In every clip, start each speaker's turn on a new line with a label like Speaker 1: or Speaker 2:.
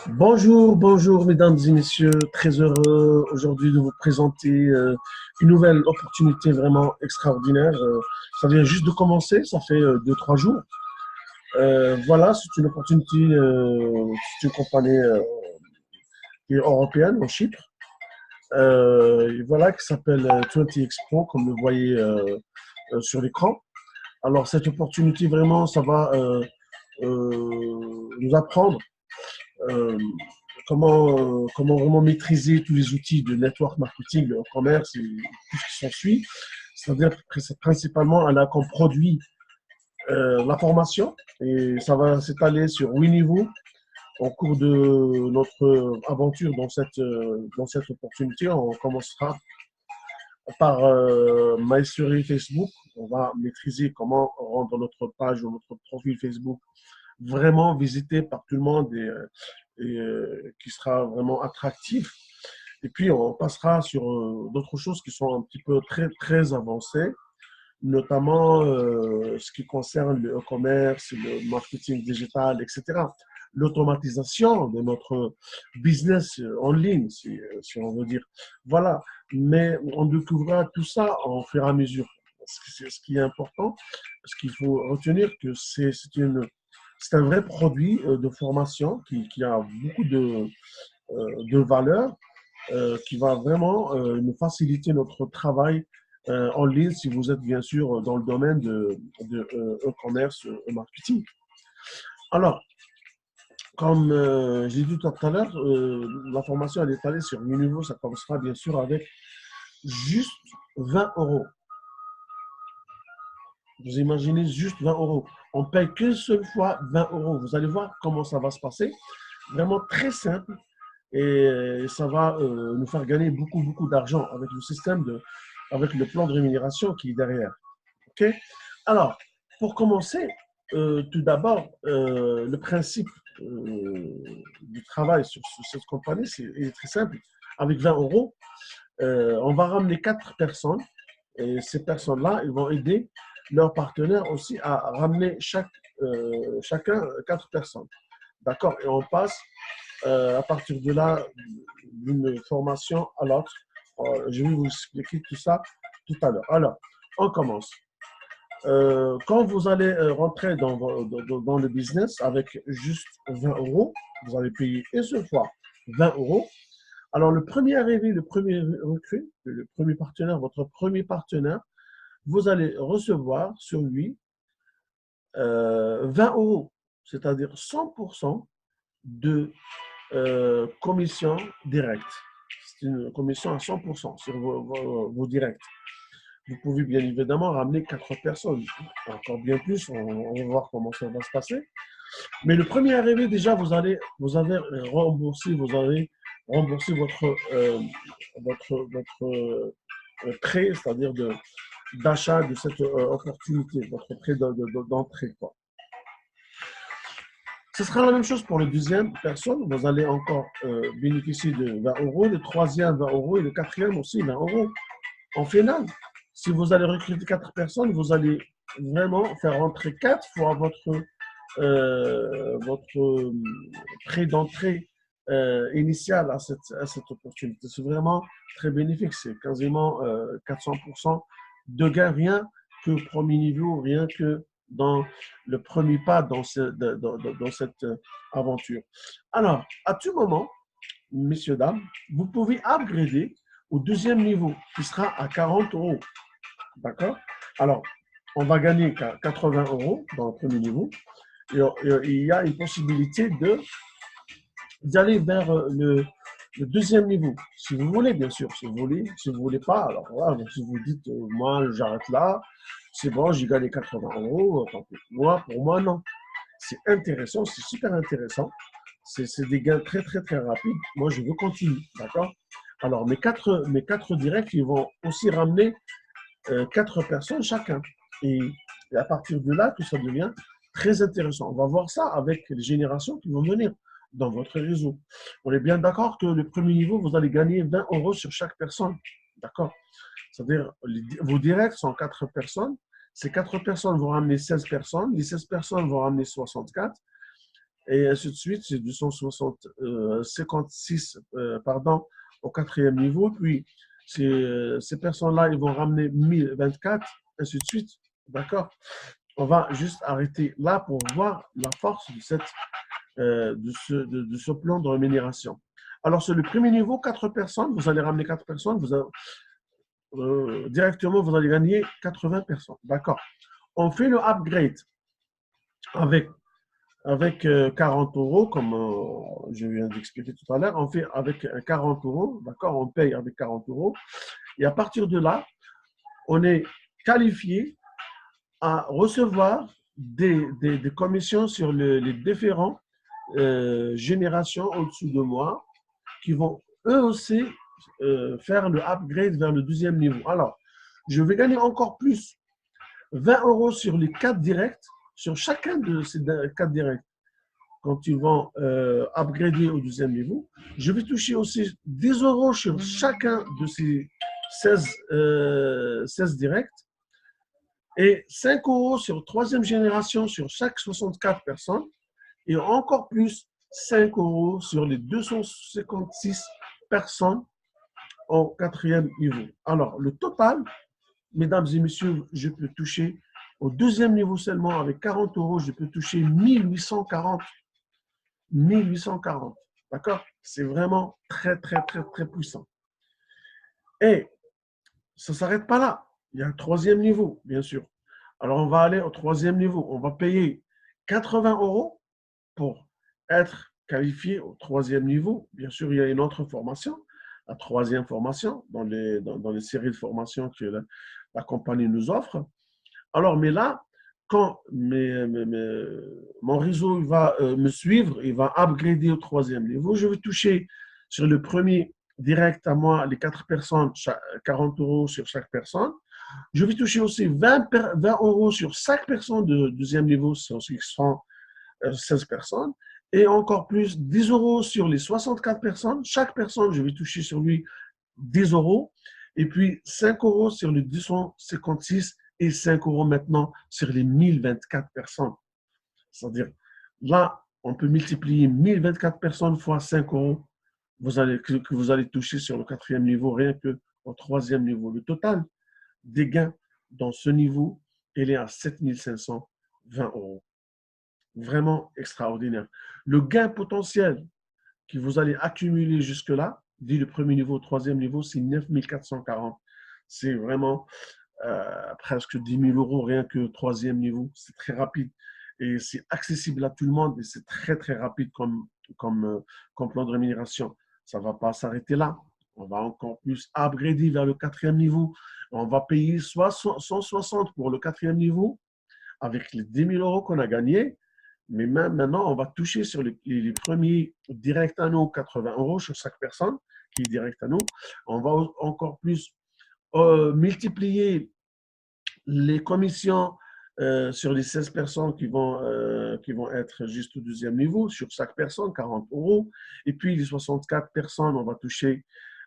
Speaker 1: Bonjour, bonjour mesdames et messieurs, très heureux aujourd'hui de vous présenter une nouvelle opportunité vraiment extraordinaire. Ça vient juste de commencer, ça fait 2, 3 jours. Voilà, c'est une opportunité, c'est une compagnie qui est européenne, en Chypre, et voilà, qui s'appelle 20 Expo, comme vous le voyez sur l'écran. Alors cette opportunité vraiment, ça va nous apprendre euh, comment vraiment maîtriser tous les outils de network marketing, le commerce et tout ce qui s'ensuit. C'est-à-dire que c'est principalement elle a comme produit la formation et ça va s'étaler sur 8 niveaux au cours de notre aventure dans cette opportunité. On commencera par maestrer Facebook. On va maîtriser comment rendre notre page ou notre profil Facebook vraiment visité par tout le monde et qui sera vraiment attractif. Et puis, on passera sur d'autres choses qui sont un petit peu très, très avancées, notamment ce qui concerne le e-commerce, le marketing digital, etc. L'automatisation de notre business en ligne, si on veut dire. Voilà. Mais on découvrira tout ça en fur et à mesure. Ce qui est important, ce qu'il faut retenir, que c'est un vrai produit de formation qui a beaucoup de valeur, qui va vraiment nous faciliter notre travail en ligne si vous êtes bien sûr dans le domaine de e-commerce et marketing. Alors, comme j'ai dit tout à l'heure, la formation elle est allée sur 8 niveaux. Ça commencera bien sûr avec juste 20 euros. Vous imaginez juste 20 euros. On paye qu'une seule fois 20 euros. Vous allez voir comment ça va se passer. Vraiment très simple. Et ça va nous faire gagner beaucoup, beaucoup d'argent avec le système avec le plan de rémunération qui est derrière. OK? Alors, pour commencer, tout d'abord, le principe du travail sur cette compagnie est très simple. Avec 20 euros, on va ramener 4 personnes et ces personnes-là, ils vont aider leurs partenaires aussi à ramener chacun 4 personnes. D'accord? Et on passe à partir de là d'une formation à l'autre. Je vais vous expliquer tout ça tout à l'heure. Alors, on commence. Quand vous allez rentrer dans le business avec juste 20 euros, vous allez payer une seule fois 20 euros. Alors, le premier arrivé, le premier recrue, le premier partenaire, votre premier partenaire, vous allez recevoir sur lui 20 euros, c'est-à-dire 100% de commission directe. C'est une commission à 100% sur vos directs. Vous pouvez bien évidemment ramener 4 personnes, encore bien plus, on va voir comment ça va se passer. Mais le premier arrivé, déjà, vous avez remboursé votre prêt, c'est-à-dire d'achat de cette opportunité, votre prêt d'entrée. Ce sera la même chose pour la deuxième personne. Vous allez encore bénéficier de 20 euros, le troisième 20 euros et le quatrième aussi 20 euros. En finale, si vous allez recruter 4 personnes, vous allez vraiment faire rentrer 4 fois votre prix d'entrée initial à cette opportunité. C'est vraiment très bénéfique. C'est quasiment 400% de gain, rien que au premier niveau, rien que dans le premier pas dans cette aventure. Alors, à tout moment, messieurs, dames, vous pouvez upgrader au deuxième niveau qui sera à 40 euros. D'accord? Alors, on va gagner 80 euros dans le premier niveau. Et il y a une possibilité d'aller vers le deuxième niveau. Si vous voulez, bien sûr. Si vous voulez, si vous voulez pas, alors voilà, si vous dites, moi, j'arrête là, c'est bon, j'ai gagné 80 euros, tant pis. Moi, pour moi, non. C'est intéressant, c'est super intéressant. C'est des gains très, très, très rapides. Moi, je veux continuer, d'accord? Alors, mes quatre directs, ils vont aussi ramener 4 personnes chacun. Et à partir de là, que ça devient très intéressant. On va voir ça avec les générations qui vont venir dans votre réseau. On est bien d'accord que le premier niveau, vous allez gagner 20 euros sur chaque personne. D'accord? C'est-à-dire, vos directs sont 4 personnes. Ces 4 personnes vont ramener 16 personnes. Les 16 personnes vont ramener 64. et ainsi de suite. C'est 56 pardon, au quatrième niveau. Puis, ces personnes-là, ils vont ramener 1024, ainsi de suite. D'accord? On va juste arrêter là pour voir la force de ce plan de rémunération. Alors, sur le premier niveau, 4 personnes, vous allez ramener 4 personnes, directement, vous allez gagner 80 personnes. D'accord. On fait le upgrade avec, avec 40 euros, comme je viens d'expliquer tout à l'heure. On fait avec 40 euros, d'accord. On paye avec 40 euros. Et à partir de là, on est qualifié à recevoir des commissions sur les différents générations au-dessous de moi qui vont eux aussi faire le upgrade vers le deuxième niveau. Alors, je vais gagner encore plus 20 euros sur les 4 directs, sur chacun de ces 4 directs. Quand ils vont upgrader au deuxième niveau, je vais toucher aussi 10 euros sur chacun de ces 16 directs et 5 euros sur troisième génération sur chaque 64 personnes et encore plus 5 euros sur les 256 personnes au quatrième niveau. Alors, le total, mesdames et messieurs, je peux toucher au deuxième niveau seulement avec 40 euros, je peux toucher 1840. 1840. D'accord? C'est vraiment très, très, très, très puissant. Et ça ne s'arrête pas là. Il y a un troisième niveau, bien sûr. Alors, on va aller au troisième niveau. On va payer 80 euros pour être qualifié au troisième niveau. Bien sûr, il y a une autre formation, la troisième formation, dans les séries de formations que la compagnie nous offre. Alors, mais là, quand mon réseau va me suivre, il va upgrader au troisième niveau, je vais toucher sur le premier direct à moi, les 4 personnes, 40 euros sur chaque personne. Je vais toucher aussi 20 euros sur chaque personne de deuxième niveau, ce qui sont 16 personnes. Et encore plus, 10 euros sur les 64 personnes. Chaque personne, je vais toucher sur lui 10 euros. Et puis 5 euros sur les 256 et 5 euros maintenant sur les 1024 personnes. C'est-à-dire, là, on peut multiplier 1024 personnes fois 5 euros que vous allez toucher sur le quatrième niveau, rien que au troisième niveau. Le total des gains dans ce niveau, il est à 7520 euros. Vraiment extraordinaire. Le gain potentiel que vous allez accumuler jusque-là, dès le premier niveau au troisième niveau, c'est 9440. C'est vraiment presque 10 000 euros rien que le troisième niveau. C'est très rapide et c'est accessible à tout le monde et c'est très, très rapide comme plan de rémunération. Ça ne va pas s'arrêter là. On va encore plus upgrader vers le quatrième niveau. On va payer 160 pour le quatrième niveau avec les 10 000 euros qu'on a gagnés. Mais même maintenant, on va toucher sur les premiers directs à nous, 80 euros sur chaque personne qui est direct à nous. On va encore plus multiplier les commissions sur les 16 personnes qui vont être juste au deuxième niveau, sur chaque personne, 40 euros. Et puis, les 64 personnes, on va toucher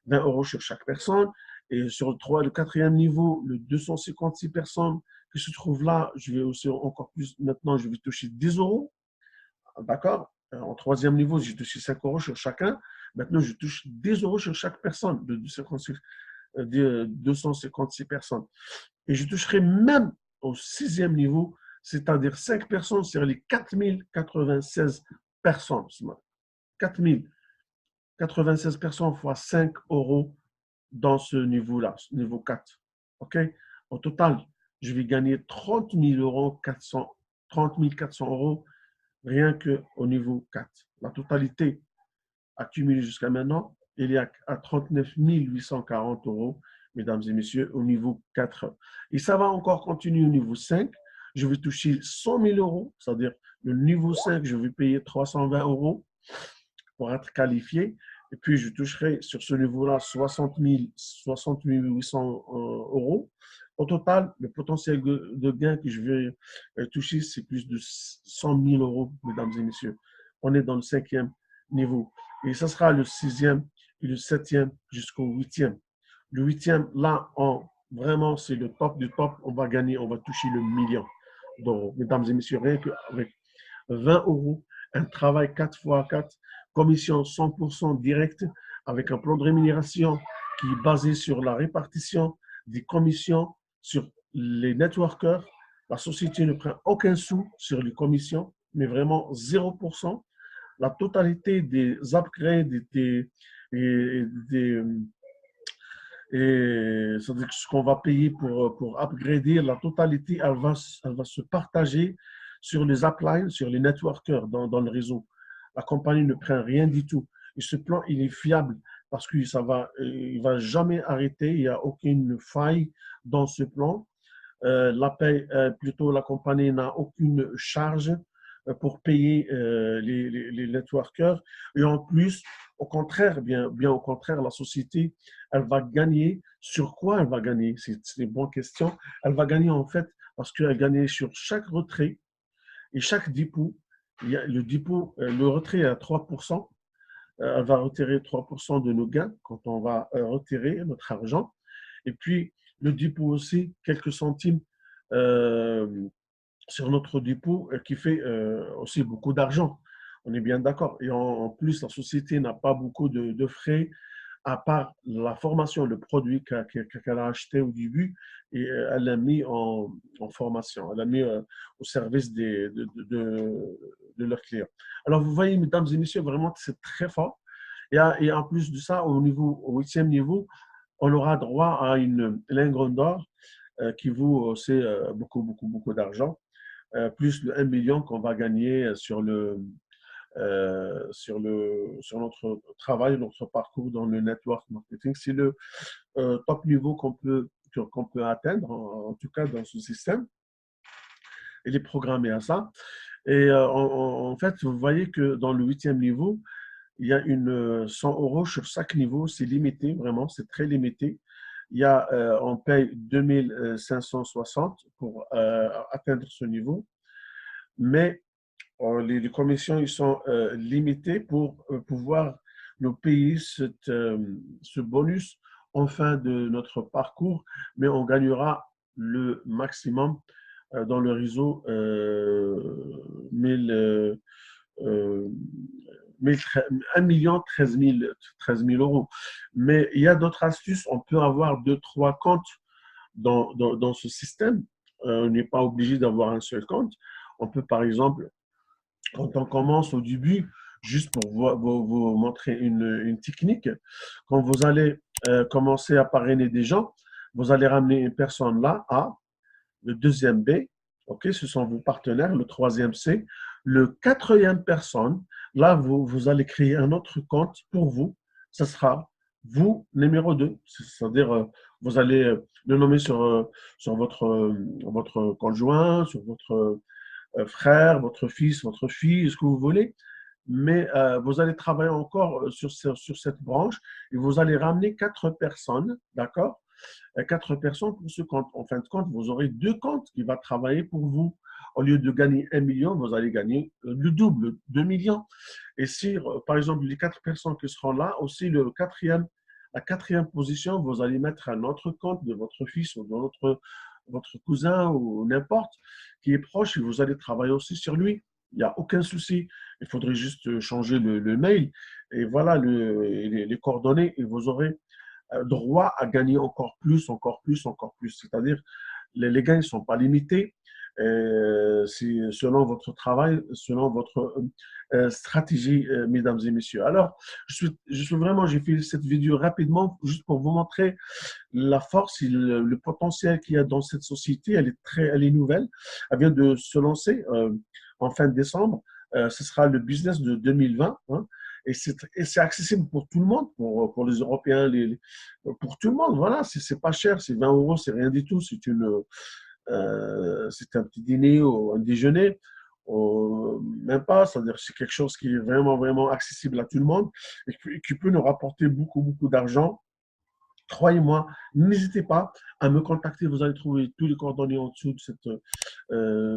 Speaker 1: 20 euros sur chaque personne. Et sur le quatrième niveau, le 256 personnes qui se trouvent là, je vais aussi encore plus, maintenant, je vais toucher 10 euros. D'accord? En troisième niveau, j'ai touché 5 euros sur chacun. Maintenant, je touche 10 euros sur chaque personne de 256 personnes. Et je toucherai même au sixième niveau, c'est-à-dire 5 personnes sur les 4096 personnes. 4096 personnes fois 5 euros dans ce niveau-là, niveau 4. OK? Au total, je vais gagner 30 000 euros, 30 400 euros rien qu'au niveau 4. La totalité accumulée jusqu'à maintenant, il est à 39 840 euros, mesdames et messieurs, au niveau 4. Et ça va encore continuer au niveau 5. Je vais toucher 100 000 euros, c'est-à-dire le niveau 5, je vais payer 320 euros pour être qualifié. Et puis, je toucherai sur ce niveau-là 60 800 euros. Au total, le potentiel de gain que je vais toucher, c'est plus de 100 000 euros, mesdames et messieurs. On est dans le cinquième niveau. Et ça sera le sixième et le septième jusqu'au huitième. Le huitième, là, vraiment, c'est le top du top. On va gagner, on va toucher le million d'euros. Mesdames et messieurs, rien qu'avec 20 euros un travail 4x4, commission 100% directe, avec un plan de rémunération qui est basé sur la répartition des commissions sur les networkers. La société ne prend aucun sou sur les commissions, mais vraiment 0%. La totalité des upgrades des et c'est-à-dire ce qu'on va payer pour upgrader, la totalité, elle va se partager sur les uplines, sur les networkers dans le réseau. La compagnie ne prend rien du tout. Et ce plan, il est fiable parce qu'il ne va jamais arrêter. Il n'y a aucune faille dans ce plan. Plutôt, la compagnie n'a aucune charge pour payer les networkers. Et en plus, au contraire, bien au contraire, la société, elle va gagner. Sur quoi elle va gagner? C'est une bonne question. Elle va gagner en fait parce qu'elle gagne sur chaque retrait et chaque dépôt. Il y a le dépôt, le retrait est à 3%. Elle va retirer 3% de nos gains quand on va retirer notre argent. Et puis, le dépôt aussi, quelques centimes euh, sur notre dépôt qui fait aussi beaucoup d'argent. On est bien d'accord. Et en plus, la société n'a pas beaucoup de frais à part la formation, le produit qu'elle a acheté au début et elle l'a mis en formation. Elle l'a mis au service de leurs clients. Alors, vous voyez, mesdames et messieurs, vraiment, c'est très fort. Et en plus de ça, au 8e niveau, on aura droit à une lingot d'or qui vaut aussi beaucoup d'argent, plus le 1 million qu'on va gagner sur notre travail, notre parcours dans le network marketing. C'est le top niveau qu'on peut atteindre, en tout cas dans ce système. Il est programmé à ça. Et en fait, vous voyez que dans le 8e niveau, il y a 100 euros sur chaque niveau. C'est limité, vraiment, c'est très limité. On paye 2560 pour atteindre ce niveau. Mais les commissions ils sont limitées pour pouvoir nous payer ce bonus en fin de notre parcours, mais on gagnera le maximum dans le réseau 1 million 13 000 euros. Mais il y a d'autres astuces. On peut avoir 2, 3 comptes dans ce système. On n'est pas obligé d'avoir un seul compte. On peut, par exemple, quand on commence au début, juste pour vous montrer une technique, quand vous allez commencer à parrainer des gens, vous allez ramener une personne là, A, le deuxième B, ok, ce sont vos partenaires, le troisième C, le quatrième personne, là, vous allez créer un autre compte pour vous, ce sera vous, numéro 2, c'est-à-dire vous allez le nommer sur votre conjoint, sur votre frère, votre fils, votre fille, ce que vous voulez. Mais vous allez travailler encore sur cette branche et vous allez ramener 4 personnes, d'accord? 4 personnes pour ce compte. En fin de compte, vous aurez 2 comptes qui vont travailler pour vous. Au lieu de gagner 1 million, vous allez gagner le double, 2 millions. Et si, par exemple, les 4 personnes qui seront là, aussi la quatrième position, vous allez mettre un autre compte de votre fils ou de votre cousin ou n'importe qui est proche et vous allez travailler aussi sur lui. Il n'y a aucun souci. Il faudrait juste changer le mail et voilà les coordonnées et vous aurez droit à gagner encore plus, encore plus, encore plus. C'est-à-dire, les gains ne sont pas limités. C'est selon votre travail, selon votre stratégie, mesdames et messieurs. Alors, j'ai fait cette vidéo rapidement juste pour vous montrer la force et le potentiel qu'il y a dans cette société. Elle est nouvelle. Elle vient de se lancer en fin de décembre. Ce sera le business de 2020. Hein, et c'est accessible pour tout le monde, pour les Européens, pour tout le monde. Voilà, c'est pas cher, c'est 20 euros, c'est rien du tout. C'est un petit dîner ou un déjeuner. Même pas, c'est-à-dire c'est quelque chose qui est vraiment accessible à tout le monde et qui peut nous rapporter beaucoup d'argent. Croyez-moi, n'hésitez pas à me contacter. Vous allez trouver tous les coordonnées en dessous de cette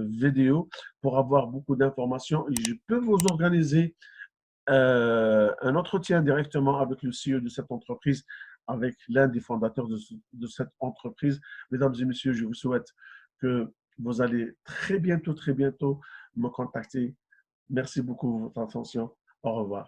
Speaker 1: vidéo pour avoir beaucoup d'informations. Et je peux vous organiser un entretien directement avec le CEO de cette entreprise, avec l'un des fondateurs de cette entreprise. Mesdames et messieurs, je vous souhaite que vous allez très bientôt me contacter. Merci beaucoup pour votre attention. Au revoir.